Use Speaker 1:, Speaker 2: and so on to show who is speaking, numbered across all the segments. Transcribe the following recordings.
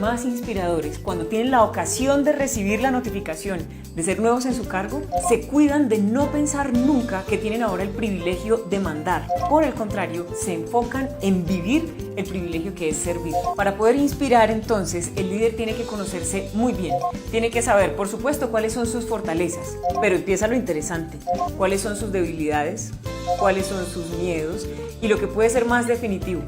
Speaker 1: más inspiradores, cuando tienen la ocasión de recibir la notificación de ser nuevos en su cargo, se cuidan de no pensar nunca que tienen ahora el privilegio de mandar. Por el contrario, se enfocan en vivir el privilegio que es servir. Para poder inspirar, entonces, el líder tiene que conocerse muy bien. Tiene que saber, por supuesto, cuáles son sus fortalezas, pero empieza lo interesante. ¿Cuáles son sus debilidades? ¿Cuáles son sus miedos? Y lo que puede ser más definitivo,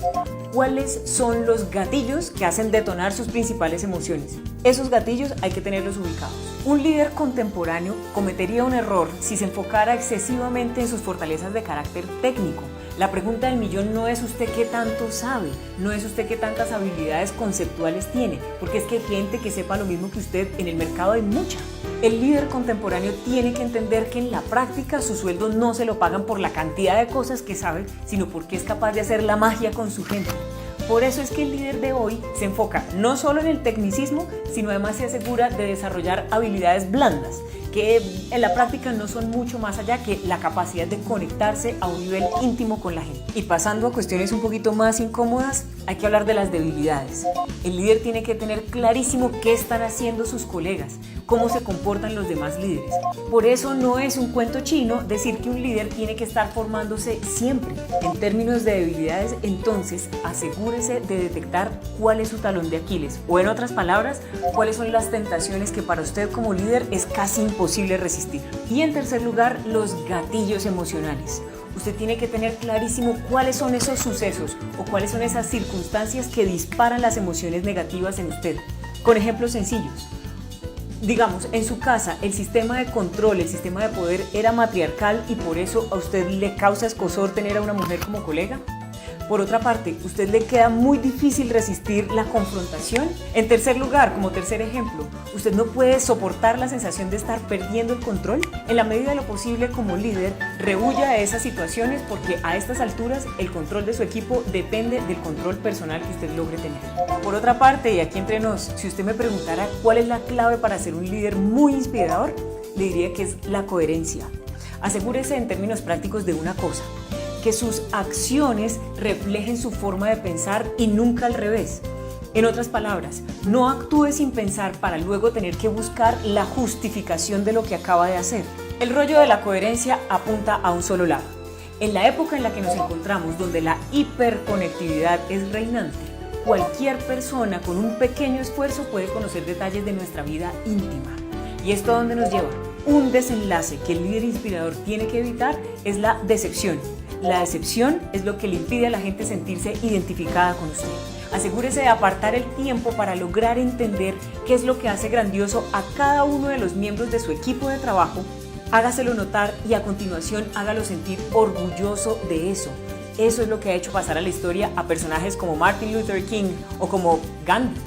Speaker 1: ¿cuáles son los gatillos que hacen detonar sus principales emociones? Esos gatillos hay que tenerlos ubicados. Un líder contemporáneo cometería un error si se enfocara excesivamente en sus fortalezas de carácter técnico. La pregunta del millón no es usted qué tanto sabe, no es usted qué tantas habilidades conceptuales tiene, porque es que hay gente que sepa lo mismo que usted, en el mercado hay mucha. El líder contemporáneo tiene que entender que en la práctica su sueldo no se lo pagan por la cantidad de cosas que sabe, sino porque es capaz de hacer la magia con su gente. Por eso es que el líder de hoy se enfoca no solo en el tecnicismo, sino además se asegura de desarrollar habilidades blandas, que en la práctica no son mucho más allá que la capacidad de conectarse a un nivel íntimo con la gente. Y pasando a cuestiones un poquito más incómodas, hay que hablar de las debilidades. El líder tiene que tener clarísimo qué están haciendo sus colegas, cómo se comportan los demás líderes. Por eso no es un cuento chino decir que un líder tiene que estar formándose siempre. En términos de debilidades, entonces asegúrese de detectar cuál es su talón de Aquiles, o en otras palabras, cuáles son las tentaciones que para usted como líder es casi imposible resistir. Y en tercer lugar, los gatillos emocionales. Usted tiene que tener clarísimo cuáles son esos sucesos o cuáles son esas circunstancias que disparan las emociones negativas en usted. Con ejemplos sencillos. Digamos, en su casa el sistema de control, el sistema de poder era matriarcal y por eso a usted le causa escozor tener a una mujer como colega. Por otra parte, ¿a usted le queda muy difícil resistir la confrontación? En tercer lugar, como tercer ejemplo, ¿usted no puede soportar la sensación de estar perdiendo el control? En la medida de lo posible, como líder, rehuya a esas situaciones porque a estas alturas el control de su equipo depende del control personal que usted logre tener. Por otra parte, y aquí entre nos, si usted me preguntara cuál es la clave para ser un líder muy inspirador, le diría que es la coherencia. Asegúrese en términos prácticos de una cosa: que sus acciones reflejen su forma de pensar y nunca al revés. En otras palabras, no actúe sin pensar para luego tener que buscar la justificación de lo que acaba de hacer. El rollo de la coherencia apunta a un solo lado. En la época en la que nos encontramos, donde la hiperconectividad es reinante, cualquier persona con un pequeño esfuerzo puede conocer detalles de nuestra vida íntima. ¿Y esto a dónde nos lleva? Un desenlace que el líder inspirador tiene que evitar es la decepción. La decepción es lo que le impide a la gente sentirse identificada con usted. Asegúrese de apartar el tiempo para lograr entender qué es lo que hace grandioso a cada uno de los miembros de su equipo de trabajo. Hágaselo notar y a continuación hágalo sentir orgulloso de eso. Eso es lo que ha hecho pasar a la historia a personajes como Martin Luther King o como Gandhi.